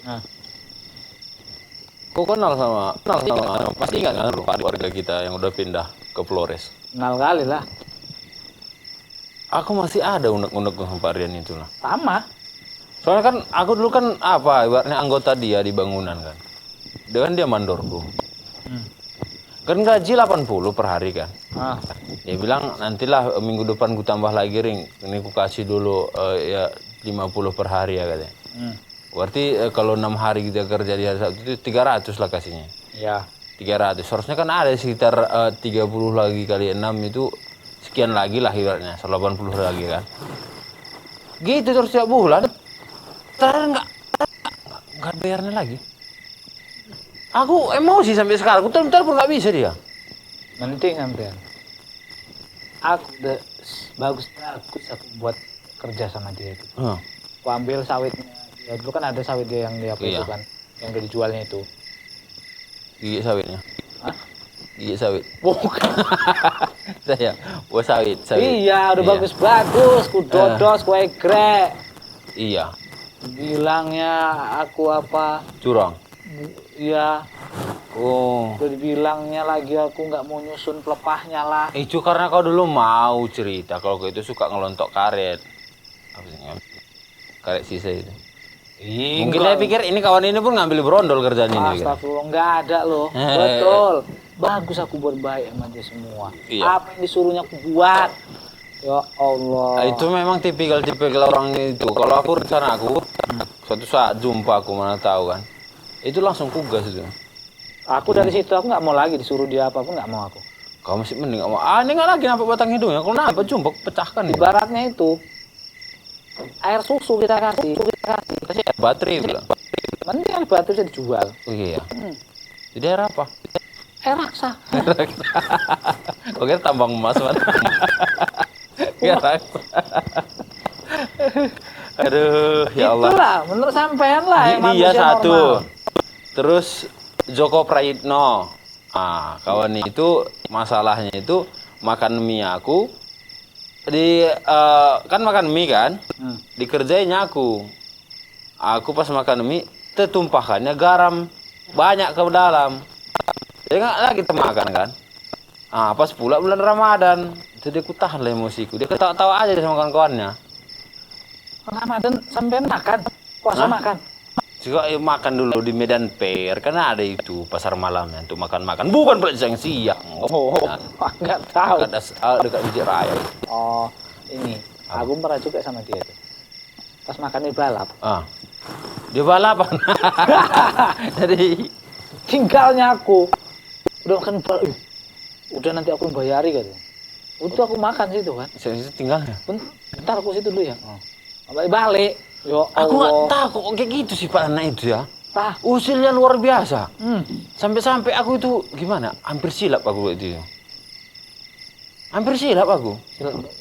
Nah, Kau kenal sama pasti ingat kan warga kita yang udah pindah ke Flores. kenal kali lah. Aku masih ada unek-unek sama Pak Rian itu lah. Sama. Soalnya kan aku dulu kan apa ibaratnya anggota dia di bangunan kan. Dia mandorku. Kan gaji 80 per hari kan. Ah, Dia bilang nantilah minggu depan ku tambah lagi ring. Ini ku kasih dulu ya 50 per hari ya katanya. Berarti kalau 6 hari kita kerja di hari Sabtu itu 300 lah kasihnya. ya. 300. Seharusnya kan ada sekitar 30 lagi kali 6 itu sekian lagi lah ibaratnya. 180 lagi kan. Gitu terus tiap bulan. Ternyata enggak bayarnya lagi. Aku emosi sampai sekarang. Aku telepon nggak bisa dia. Penting sampean. Aku bagus aku buat kerja sama dia itu. Aku ambil sawitnya. Ya dulu kan ada sawit dia yang dia Iya. itu kan, yang udah dijualnya itu. Gigi sawitnya. Hah? Gigi sawit. Bukan. Saya, buah sawit. Iya, udah bagus-bagus, ku dodos, ku egrek. Iya. Bilangnya aku apa? Curang. Iya, Oh. udah dibilangnya lagi aku nggak mau nyusun pelepahnya lah. Itu karena kau dulu mau cerita kalau kau itu suka ngelontok karet. Apa sih? Karet sisa itu. Mungkin dia pikir ini kawan ini pun ngambil berondol kerjaan ini. Astagfirullah, nggak ada loh. Betul. Bagus aku buat baik sama dia semua. Iya. Apa yang disuruhnya aku buat. Ya Allah. Itu memang tipikal orang itu. Kalau aku rencana aku, suatu saat jumpa aku mana tahu kan. Itu langsung kugas itu. Aku dari situ aku nggak mau lagi disuruh dia apapun, nggak mau aku. Kau masih mending nggak mau. Ini nggak lagi nampak batang hidungnya. Kalau nampak jumpok pecahkan. Ya. Ibaratnya itu air susu kita kasih. Kasih baterai bilang. Mending air batu bisa dijual. Oh iya. Jadi air apa? Air raksa. Kau kira tambang emas man. Ya raksa. Aduh, ya Allah. Itulah, menurut sampean lah yang Dia manusia satu. normal. Terus Joko Prayitno. Ah, kawan itu masalahnya itu makan mie aku kan makan mie kan, dikerjainnya aku pas makan mie tertumpahkannya garam banyak ke dalam, dia nggak lagi makan kan. Pas pula bulan Ramadan itu dia tahan lah emosiku, dia ketawa-tawa aja sama kawan-kawannya. Ramadan sampean makan, puasa makan. Juga makan dulu di Medan Fair, karena ada itu pasar malamnya untuk makan-makan, bukan pada siang-siang. Nggak tahu. Dekat Masjid Raya. Oh, ini. Aku pernah juga sama dia tuh. Pas makan mie balap. Dia balapan. Jadi Tinggalnya aku. Udah makan mie balap. Udah nanti aku bayari kan. Udah aku makan situ kan. Situ tinggalnya. Bentar aku situ dulu ya. Balik. Yo Aku nggak Allah. tahu kok kayak gitu sih Pak anak itu ya. Tah. Usilnya luar biasa. Sampai-sampai aku itu gimana? Hampir silap aku itu. Hampir silap aku.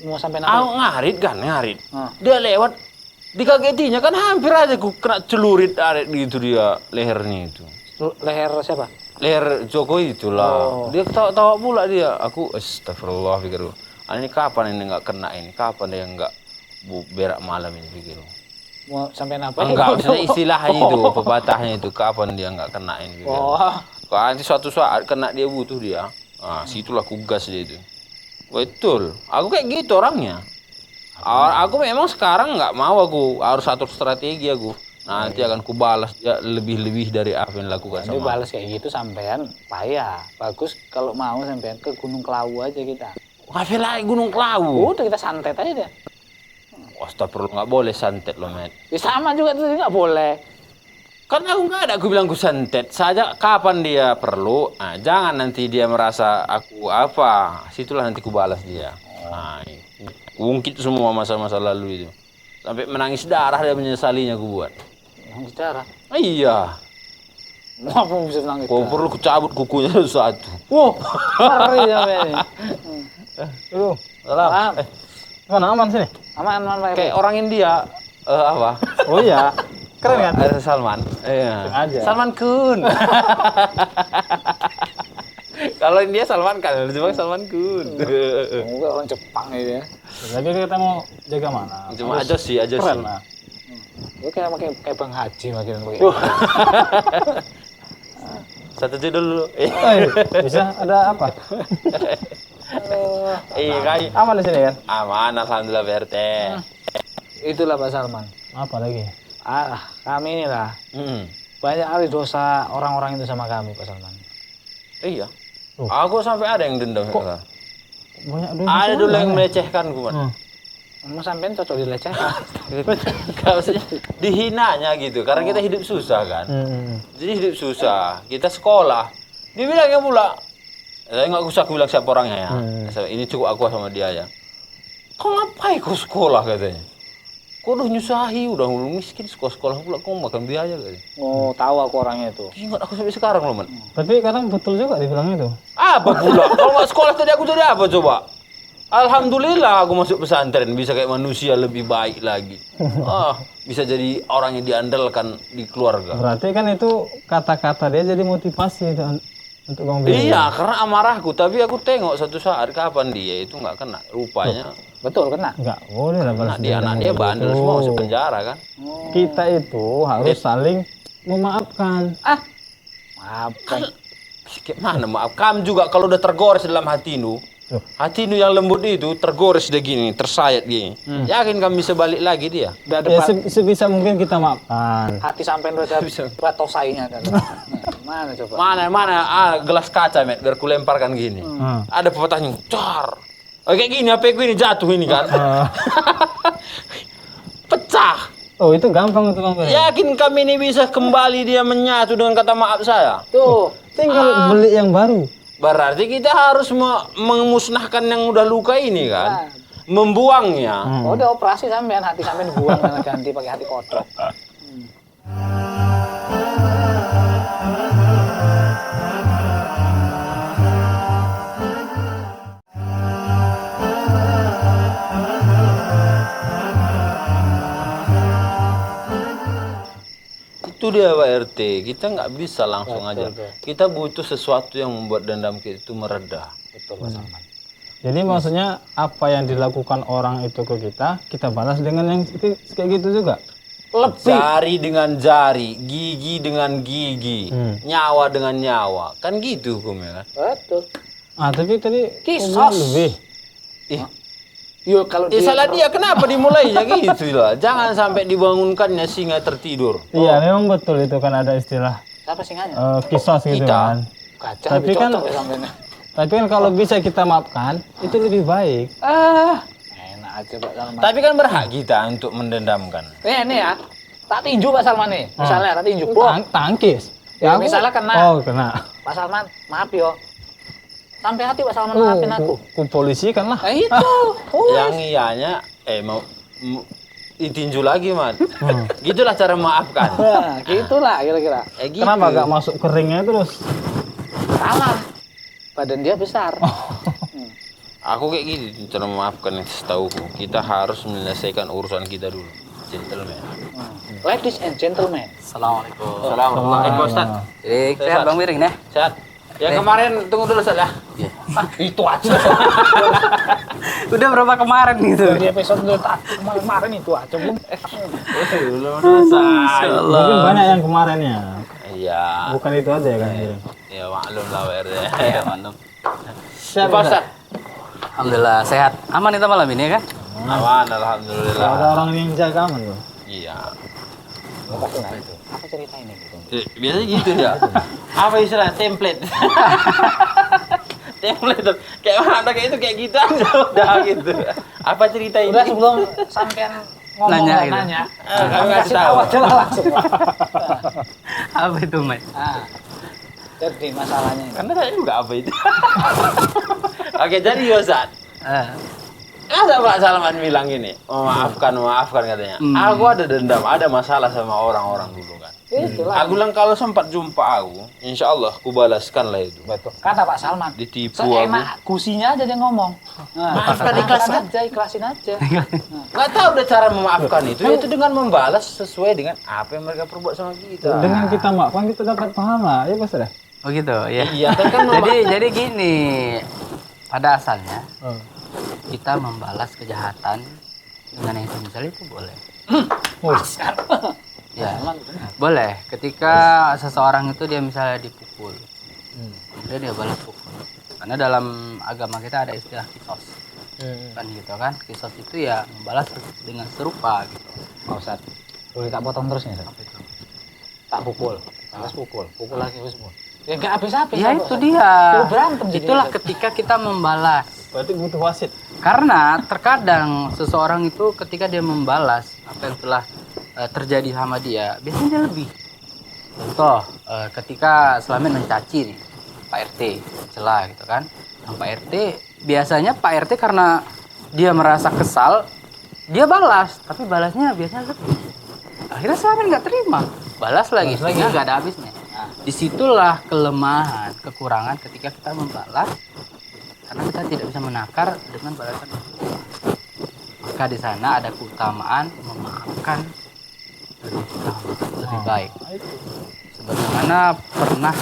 Mau sampai Aku ngarit. Dia lewat, dikagetinya kan hampir aja aku kena celurit arit gitu dia lehernya itu. Leher siapa? Leher Joko itulah. Dia ketawa-tawa pula dia. Aku astagfirullah pikir. Ini kapan ini nggak kena ini? Kapan dia nggak berak malam ini pikir. Mau sampai apa? Enggak, maksudnya istilahnya itu, pepatahnya itu kapan dia nggak kena ini. Kalau nanti suatu saat kena dia butuh dia. Situlah kugas dia itu. Betul. Aku kayak gitu orangnya. Aku memang sekarang nggak mau aku harus atur strategi aku. Nanti akan kubalas ya lebih dari apa yang dilakukan Nanti sama. balas kayak gitu sampean payah. Bagus kalau mau sampean ke Gunung Kelawu aja kita. Ngapain lagi Gunung Kelawu? Udah kita santet aja deh. Astagfirullah, nggak boleh santet loh, Met. Ya sama juga tuh nggak boleh. Kan aku nggak ada, aku bilang aku santet saja kapan dia perlu. Jangan nanti dia merasa aku apa. Situlah nanti ku balas dia. Ungkit semua masa-masa lalu itu. Sampai menangis darah dia menyesalinya aku buat. Nangis darah. Iya. Mau apa bisa nangis Kau darah? perlu kucabut kukunya satu. Wah, ngeri sampai ini. Salam. Mana aman sini? Aman Pak. Kayak orang India apa? Oh iya. Keren kan? Salman. Iya. Aja. Salman Kun. Kalau India Salman Khan, Jepang Salman Kun. Enggak orang Jepang ini ya. Lagi kita mau jaga mana? Cuma aja sih. Keren lah. Gue kayak Bang Haji makin pakai. Satu judul dulu. Bisa ada apa? Iya kan. Aman di sini kan? Aman, alhamdulillah Pak RT. Itulah Pak Salman. Apa lagi? Kami inilah Hmm. banyak kali dosa orang-orang itu sama kami Pak Salman. Iya. Aku sampai ada yang dendam. Banyak dulu. Ada dulu yang melecehkan gue, Man. Mau sampein cocok dilecehkan. Gak maksudnya dihinanya gitu, karena kita hidup susah kan. Jadi hidup susah, kita sekolah. Dia bilangnya pula, saya nggak usah aku bilang siapa orangnya ya. Ini cukup aku sama dia ya. Kau ngapain kau sekolah katanya? Kau udah nyusahi, udah miskin sekolah pula kau makan biaya katanya. Oh, tahu aku orangnya itu. Ingat aku sampai sekarang loh, Man. Tapi kadang betul juga dibilang itu. Apa pula? Kalau nggak sekolah tadi aku jadi apa coba? Alhamdulillah aku masuk pesantren bisa kayak manusia lebih baik lagi. Bisa jadi orang yang diandalkan di keluarga. Berarti kan itu kata-kata dia jadi motivasi untuk kamu bilang. Iya, karena amarahku. Tapi aku tengok satu saat kapan dia itu nggak kena. Rupanya Betul kena. Enggak boleh lah balas anak dia bandel semua masuk penjara kan. Kita itu harus saling memaafkan. Maafkan. Mana maaf, kamu juga kalau udah tergores dalam hatimu, hatimu yang lembut itu tergores dia gini, tersayat gini. Yakin kamu bisa balik lagi dia? Udah Ya depan sebisa mungkin kita maafkan. hati sampein udah berat tosainya kan. Mana coba? Mana gelas kaca met biar ku lemparkan gini. Ada pepatahnya, car. Kayak gini HP ku ini jatuh ini kan. Pecah. Oh itu gampang untuk kamu. Yakin kami ini bisa kembali dia menyatu dengan kata maaf saya? Tuh, Tinggal beli yang baru. Berarti kita harus memusnahkan yang udah luka ini kan? Membuangnya. udah operasi sampean hati sampean dibuang dan ganti pakai hati kodok. Itu dia Pak RT, kita nggak bisa langsung aja. Kita butuh sesuatu yang membuat dendam kita itu mereda. Betul Pak Salman. Jadi maksudnya apa yang dilakukan orang itu ke kita balas dengan yang kayak gitu juga. Jari dengan jari, gigi dengan gigi, nyawa dengan nyawa. Kan gitu hukumnya kan? Betul. Tapi tadi Kisos. lebih. Yo kalau Salah dia kenapa dimulainya gitu lah. Jangan sampai dibangunkannya singa tertidur. Iya memang betul itu kan ada istilah siapa singanya? kisos gitu Kita. kan. Gajah Tapi lebih kan- cocok ya sampean. Tapi kan kalau bisa kita maafkan itu lebih baik. Enak aja Pak Salman. Tapi kan berhak kita untuk mendendamkan. Nih ya. Tak tinju Pak Salman nih. Misalnya tak tinju. Bro. Tangkis. Ya, misalnya kena. Oh kena. Pak Salman, maaf yo. Sampai hati Pak Salman maafin aku. Ku polisi kan lah. Itu. Yang ianya mau ditinju lagi man. Gitulah cara memaafkan. Nah, gitulah kira-kira. Gitu. Kenapa gak masuk ke ringnya terus? Salah. Badan dia besar. Aku kayak gitu cara memaafkan yang setauku. Kita harus menyelesaikan urusan kita dulu. Gentleman. Ladies and gentlemen. Assalamualaikum. Assalamualaikum Ustaz. Jadi sehat Bang Miring nih. Sehat. Yang kemarin tunggu dulu Ustaz ya. Itu aja. Udah berapa kemarin gitu? Di episode kemarin itu aja belum. Belum selesai. Mungkin banyak yang kemarinnya. Iya. Bukan itu aja ya kan. Ya maklum lah WR. Iya mantap. Siapa Ustaz? Alhamdulillah sehat. Aman kita malam ini ya kan? Aman Kalau alhamdulillah. ada orang yang jaga aman loh. Iya. Apa cerita ini? Biasanya gitu ya. Apa istilah template? Template tuh. Kayak mana kayak itu kayak gitu aja udah gitu. Apa cerita ini? Udah sebelum sampean ngomong Nanya gitu. nanya. Kami Kasih kasih tahu tahu. aja lah langsung. Apa itu Mai? Jadi masalahnya ini. Karena saya juga apa itu. Oke, jadi Yosat. Masa Pak Salman bilang gini, memaafkan katanya. Aku ada dendam, ada masalah sama orang-orang dulu kan. Itulah. Aku bilang kalau sempat jumpa aku, insya Allah aku balaskan lah itu. Betul. Kata Pak Salman. Ditipu aku. Seenak gusinya aja dia ngomong. Maafkan, ikhlasin aja, ikhlasin aja. Nggak tahu udah cara memaafkan itu, yaitu dengan membalas sesuai dengan apa yang mereka perbuat sama kita. Dengan kita maafkan kita dapat pahala, ya Mas dah. Oh gitu ya. Iya, kan jadi gini. Pada asalnya kita membalas kejahatan dengan yang semisal itu boleh. Pasar. Ya, boleh. Ketika seseorang itu dia misalnya dipukul, kemudian dia balas pukul. Karena dalam agama kita ada istilah kisos, kan gitu kan? Kisos itu ya membalas dengan serupa gitu. Pak Ustadz, boleh tak potong terus nih, Ustadz? Apa itu? Tak pukul, balas pukul lagi wis pun. Ya nggak habis-habis. Ya itu dia. Berantem jadi. Itulah ketika kita membalas. Berarti butuh wasit. Karena terkadang seseorang itu ketika dia membalas apa yang telah terjadi sama dia, biasanya dia lebih. Contoh, ketika Slamet mencaci nih, Pak RT, celah gitu kan. Nah, Pak RT, biasanya Pak RT karena dia merasa kesal, dia balas, tapi balasnya biasanya lebih. Akhirnya Slamet nggak terima, balas lagi, sehingga nggak ada habisnya. Nah, disitulah kelemahan, kekurangan ketika kita membalas, karena kita tidak bisa menakar dengan balasan. Maka di sana ada keutamaan memaafkan lebih utama, lebih baik. Sebagaimana pernah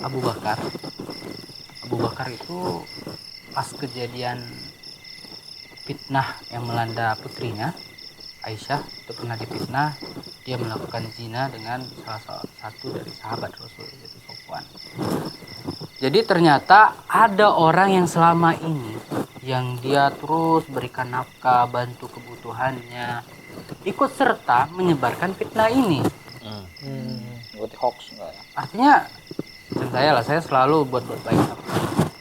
Abu Bakar itu pas kejadian fitnah yang melanda putrinya Aisyah, itu pernah difitnah, dia melakukan zina dengan salah satu dari sahabat Rasul, yaitu Sofwan. Jadi ternyata ada orang yang selama ini yang dia terus berikan nafkah, bantu kebutuhannya, ikut serta menyebarkan fitnah ini. Buat hoax enggak ya? Artinya saya selalu buat baik.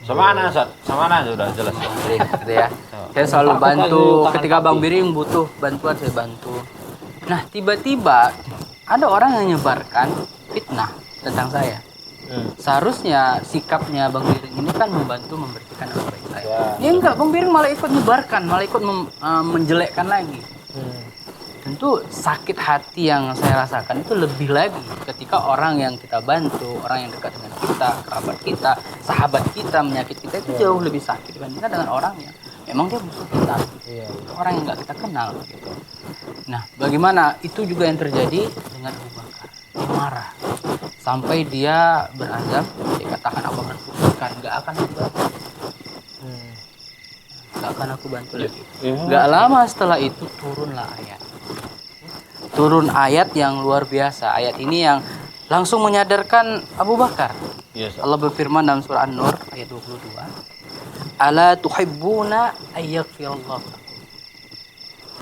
Sama anak, Sat. Sama anak sudah jelas. Gitu ya. Saya selalu bantu ketika Bang Biring butuh bantuan, saya bantu. Nah, tiba-tiba ada orang yang menyebarkan fitnah tentang saya. Seharusnya sikapnya Bang Biring ini kan membantu membersihkan nama baik saya. Ya enggak, Bang Biring malah ikut menyebarkan, malah ikut menjelekkan lagi. Tentu sakit hati yang saya rasakan itu lebih lagi ketika orang yang kita bantu, orang yang dekat dengan kita, kerabat kita, sahabat kita menyakiti kita, itu jauh lebih sakit dibandingkan dengan orang yang memang dia musuh kita, orang yang nggak kita kenal gitu. Nah, bagaimana itu juga yang terjadi dengan Abu Bakar. Dia marah sampai dia berazam, dia katakan Abu Bakar bukan, nggak akan aku bantu, nggak akan aku bantu lagi. Nggak lama setelah itu turun ayat yang luar biasa. Ayat ini yang langsung menyadarkan Abu Bakar. Yes. Allah berfirman dalam surah An-Nur ayat 22. Ala tuhibbuna ayyaghfirallahu lakum.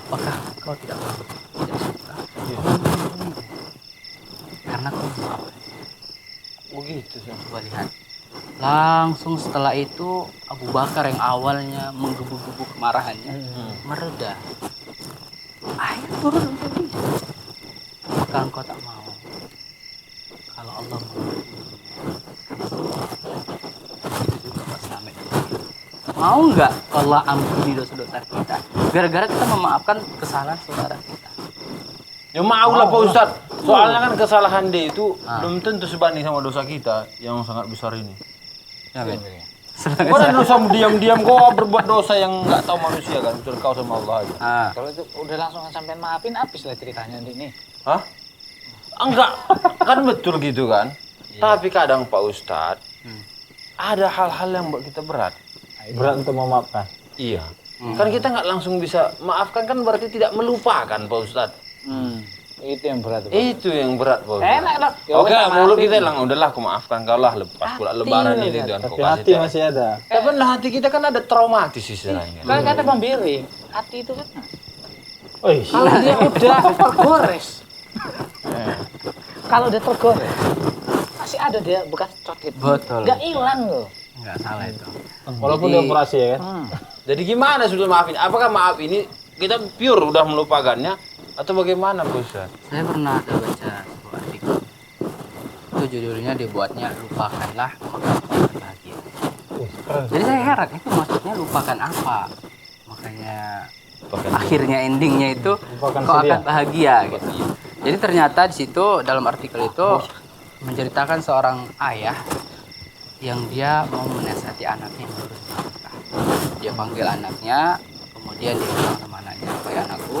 Apakah kau tidak suka? Karena kau memaafkan. Begitu, Coba lihat. Langsung setelah itu Abu Bakar yang awalnya menggebu-gebu kemarahannya mereda. Ayat turun untuk dia. Maka engkau tak mau kalau Allah mau nggak Allah ampuni dosa-dosa kita gara-gara kita memaafkan kesalahan saudara kita? Ya mau lah Pak Ustadz. Soalnya kan kesalahan dia itu belum tentu sebanding sama dosa kita yang sangat besar ini. Ya, Ben. Kau ada dosa diam-diam kau berbuat dosa yang nggak tahu manusia kan, kecuali kau sama Allah aja. Kalau itu udah langsung sampean maafin, habis lah ceritanya nanti nih. Hah? Enggak, kan betul gitu kan. Tapi kadang Pak Ustadz, ada hal-hal yang buat kita berat. Berat untuk memaafkan. Iya. Kan kita nggak langsung bisa maafkan, kan berarti tidak melupakan Pak Ustadz. Itu yang berat. Itu yang berat Pak Ustadz. Enak lah. Oke, mulut kita hilang, udahlah aku maafkan kau lah, lepas pula lebaran ini dan kau Tapi hati masih ada. Tapi hati kita kan ada traumatis istilahnya. Kan kata Bang Biring, hati itu kan Wih, kalau dia udah tergores. Kalau dia tergores, masih ada dia bekas cokit. Betul. Nggak hilang loh. Nggak salah itu. walaupun dia operasi ya kan. Jadi gimana sudah maafin? Apakah maaf ini kita pure udah melupakannya atau bagaimana Pak Ustaz? Saya pernah ada baca sebuah artikel. Itu judulnya dibuatnya lupakanlah maka akan bahagia. Jadi saya heran itu maksudnya lupakan apa? Makanya akhirnya endingnya itu Lupakan kau sedia. akan bahagia gitu. Jadi ternyata di situ dalam artikel itu menceritakan seorang ayah yang dia mau menasihati anaknya yang baru menikah. Dia panggil anaknya, kemudian dia bilang sama anaknya, "Baik anakku,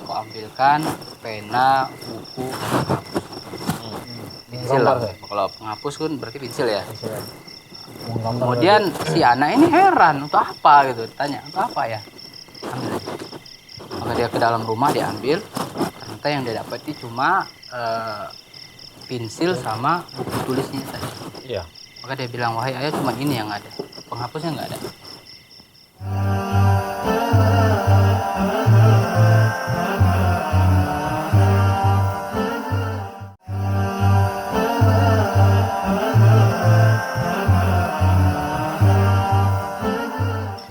kau ambilkan pena, buku, dan penghapus." Pensil lah. Kalau penghapus kan berarti pensil ya. Kemudian si anak ini heran, untuk apa gitu, tanya, untuk apa ya? Ambil aja. Maka dia ke dalam rumah, dia ambil, ternyata yang dia dapati cuma pensil sama buku tulisnya tadi. Iya. Maka dia bilang, wahai ayah, cuma ini yang ada, penghapusnya nggak ada.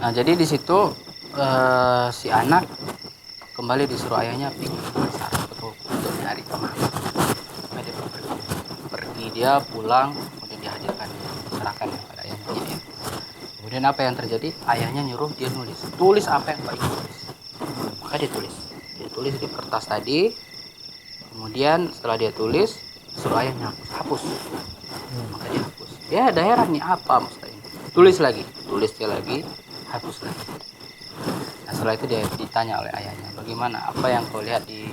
Nah, jadi di situ si anak kembali disuruh ayahnya pergi ke pasar untuk nyari penghapus. Maka dia pergi, dia pulang, kemudian dihadirkan, serahkan kepada ayahnya. Ya. Kemudian apa yang terjadi? Ayahnya nyuruh dia tulis apa yang baik tulis. Maka dia tulis di kertas tadi. Kemudian setelah dia tulis, suruh ayahnya hapus. Maka dia hapus. Dia ada heran nih, apa maksudnya? Tulis lagi, hapus lagi. Nah, setelah itu dia ditanya oleh ayahnya, bagaimana? Apa yang kau lihat di...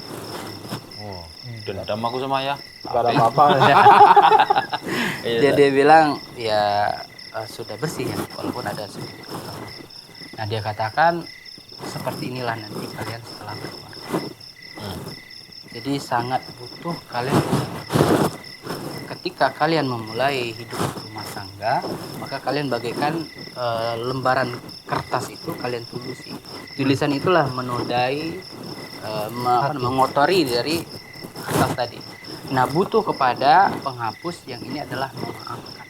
Oh, dendam aku sama ayah. Gak ada apa-apa. Dia bilang, ya sudah bersih ya, walaupun ada sedikit kotor. Nah, dia katakan, seperti inilah nanti kalian setelah berkeluarga. Jadi sangat butuh kalian. Ketika kalian memulai hidup rumah tangga, maka kalian bagaikan lembaran kertas itu kalian tulisi. Tulisan itulah menodai, mengotori dari kertas tadi. Nah, butuh kepada penghapus yang ini adalah memaafkan,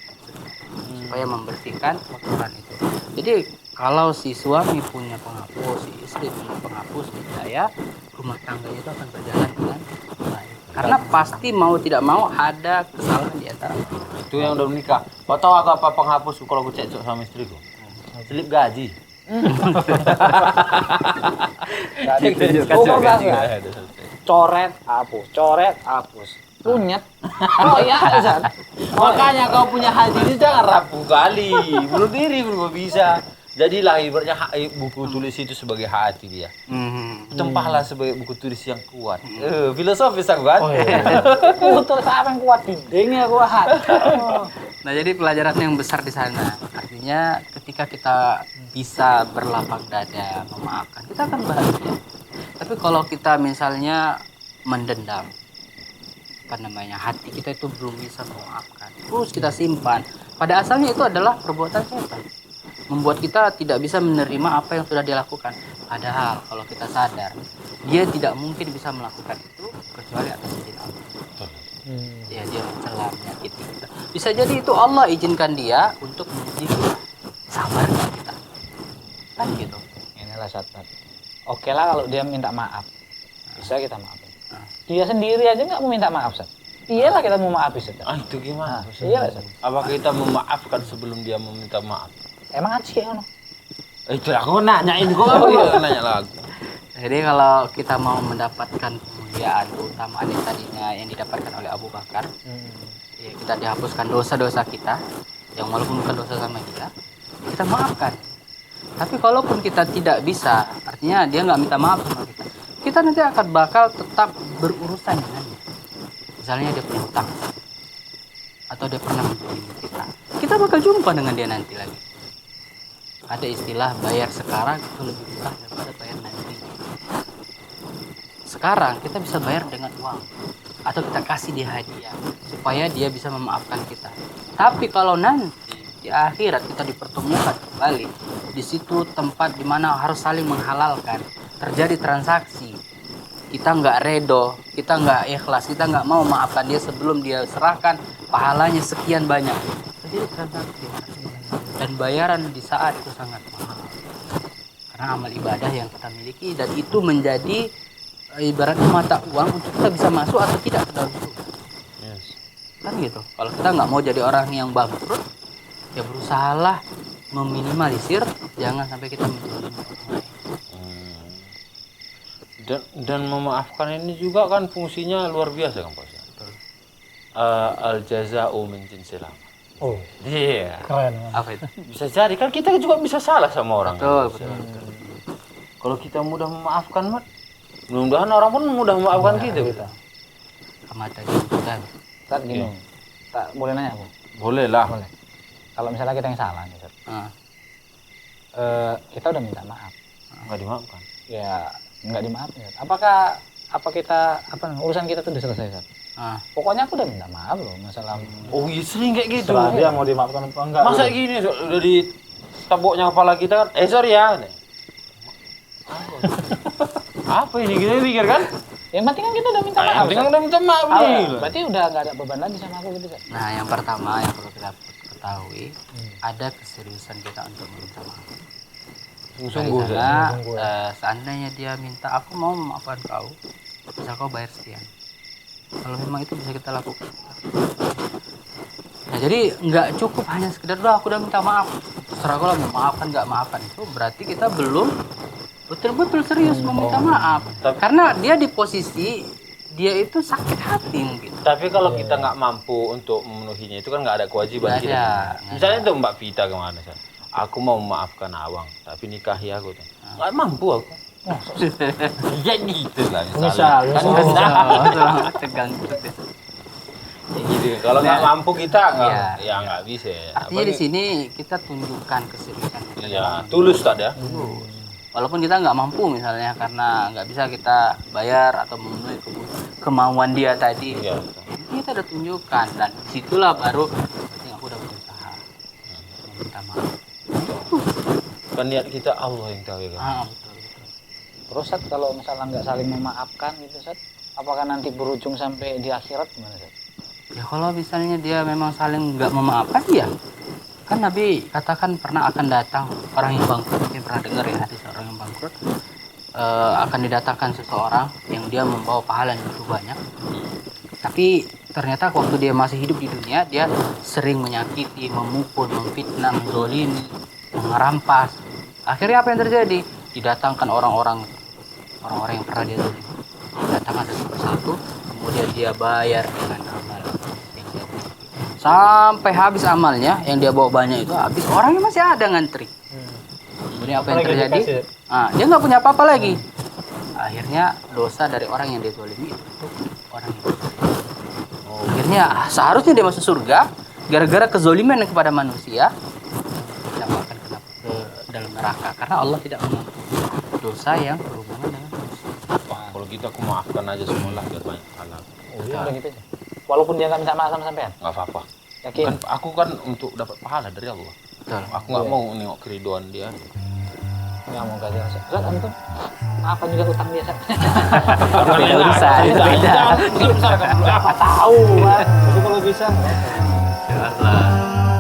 supaya membersihkan kotoran itu. Jadi kalau si suami punya penghapus, si istri punya penghapus, saya rumah tangganya itu akan berjalan dengan baik. Karena pasti mau tidak mau ada kesalahan di antara mereka. Itu yang udah menikah. Kau tahu aku apa penghapus kalau aku cekcok sama istriku? Selip gaji. Coret, hapus. Punyet. Oh iya, Ustaz. Makanya kau punya hati ini jangan rapuh kali. Bunuh diri pun kau bisa. Jadilah ibaratnya buku tulis itu sebagai hati dia. Tempahlah sebagai buku tulis yang kuat. Filosofis aku kan. Buku tulis apa yang kuat? Dindingnya kuat. Nah, jadi pelajaran yang besar di sana. Artinya ketika kita bisa berlapang dada, memaafkan, kita akan bahagia. Tapi kalau kita misalnya mendendam, hati kita itu belum bisa memaafkan, terus kita simpan, pada asalnya itu adalah perbuatan setan, membuat kita tidak bisa menerima apa yang sudah dilakukan. Padahal kalau kita sadar, dia tidak mungkin bisa melakukan itu kecuali atas izin Allah. Ya, dia mencela, menyakiti kita. Bisa jadi itu Allah izinkan dia untuk menguji kita, sabar kita, kan gitu. Inilah saat. Oke lah kalau dia minta maaf, bisa kita maafin. Dia sendiri aja nggak mau minta maaf, Sat. Iyalah kita mau maafin, Sat. Itu gimana? Iyalah, Sat. Apakah kita memaafkan sebelum dia meminta maaf? Emang aja kan? Itu aku nanyain kok. Nanya lagi. Jadi kalau kita mau mendapatkan kemuliaan, keutamaan yang tadinya yang didapatkan oleh Abu Bakar, ya kita dihapuskan dosa-dosa kita, yang walaupun bukan dosa sama kita maafkan. Tapi kalaupun kita tidak bisa, artinya dia nggak minta maaf sama kita nanti akan bakal tetap berurusan dengannya. Misalnya dia punya hutang, atau dia pernah menzalimi kita bakal jumpa dengan dia nanti lagi. Ada istilah bayar sekarang itu lebih murah daripada bayar nanti. Sekarang kita bisa bayar dengan uang, atau kita kasih dia hadiah supaya dia bisa memaafkan kita. Tapi kalau nanti di akhirat kita dipertemukan kembali, di situ tempat dimana harus saling menghalalkan, terjadi transaksi, kita nggak redo, kita nggak ikhlas, kita nggak mau maafkan dia sebelum dia serahkan pahalanya sekian banyak, terjadi transaksi, dan bayaran di saat itu sangat mahal karena amal ibadah yang kita miliki, dan itu menjadi ibaratnya mata uang untuk kita bisa masuk atau tidak ke dalam surga. Kan gitu. Kalau kita nggak mau jadi orang yang bangkrut, ya berusahalah meminimalisir, jangan sampai kita menjadi orang lain. Dan memaafkan ini juga kan fungsinya luar biasa kan Pak. Al jaza'u min jinsil amal. Oh, Iya. keren. Apa itu? Bisa jadi kan kita juga bisa salah sama orang. Betul. Kalau kita mudah memaafkan, Mat, mudah-mudahan orang pun mudah memaafkan kita. Kamata jumputan. Saat gini, tak boleh nanya, Bu? Boleh lah. Boleh. kalau misalnya kita yang salah nih, Ustaz. Kita udah minta maaf. Nggak dimaafkan. Ya, nggak dimaafin. Ustaz. Apa kita urusan kita tuh udah selesai, Ustaz? Pokoknya aku udah minta maaf loh masalah. Oh iya sering kayak gitu. Setelah dia mau dimaafkan apa enggak? Masa gitu. gini udah di taboknya kepala kita kan? Sorry ya. Apa ini kita pikir kan? Yang penting kan kita udah minta maaf. Yang penting kan Ustaz. udah minta maaf nih. Berarti udah nggak ada beban lagi sama aku gitu, Ustaz. Nah, yang pertama yang perlu kita ketahui ada keseriusan kita untuk meminta maaf. Sungguh Karena seandainya dia minta aku mau memaafkan kau, bisa kau bayar sekian. Kalau memang itu bisa kita lakukan. Nah, jadi nggak cukup hanya sekedar doa aku udah minta maaf. Terserah kau lah mau maafkan nggak maafkan, itu berarti kita belum betul-betul serius meminta maaf. Karena dia di posisi dia itu sakit hati mungkin. Tapi kalau kita nggak mampu untuk memenuhinya itu kan nggak ada kewajiban Nggak kita. ada. Misalnya tuh Mbak Vita kemana San? Aku mau memaafkan Awang, tapi nikahi aku tuh. Nggak mampu aku. Jadi itu lah misalnya. Tegang gitu. Gitu. Kalau nggak mampu kita nggak, Iya. ya nggak bisa. Artinya di sini kita tunjukkan keseriusan kita. Iya, tulus tak ya? Walaupun kita nggak mampu misalnya karena nggak bisa kita bayar atau memenuhi kemauan dia tadi. Iya. Ini kita udah tunjukkan dan disitulah baru yang aku udah berusaha meminta maaf. Kan niat kita Allah yang tahu ya kan. Betul. Terus Ustaz, kalau misalnya nggak saling memaafkan gitu, Ustaz, apakah nanti berujung sampai di akhirat gimana, Ustaz? Ya kalau misalnya dia memang saling nggak memaafkan ya, kan Nabi katakan pernah akan datang orang yang bangkrut, mungkin pernah dengar ya hadis orang yang bangkrut, akan didatangkan seseorang yang dia membawa pahala yang begitu banyak, tapi ternyata waktu dia masih hidup di dunia dia sering menyakiti, memukul, memfitnah, menzolimi, merampas. Akhirnya apa yang terjadi? Didatangkan orang-orang yang pernah dia zalimi, didatangkan satu persatu, kemudian dia bayar dengan amal yang dia miliki. Sampai habis amalnya yang dia bawa banyak itu habis, orangnya masih ada ngantri. Kemudian apa yang terjadi? Dia nggak punya apa-apa lagi. Akhirnya dosa dari orang yang dia zalimi itu orang itu. Akhirnya seharusnya dia masuk surga, gara-gara kezoliman kepada manusia didapatkan ke dalam neraka karena Allah tidak mengampuni dosa yang berhubungan dengan manusia. Kalau gitu aku maafkan aja semualah biar banyak pahala. Oh iya, udah gitu aja. Walaupun dia nggak minta maaf sama sampean. Nggak apa-apa. Yakin? Kan aku kan untuk dapat pahala dari Allah. Betul. Aku nggak mau nengok keriduan dia. Nggak mau kasih Ustaz. Ustaz, antum maafkan juga utang dia, Ustaz. Beda urusan, itu beda. Apa tahu, Mas. Tapi kalau bisa Insyaallah.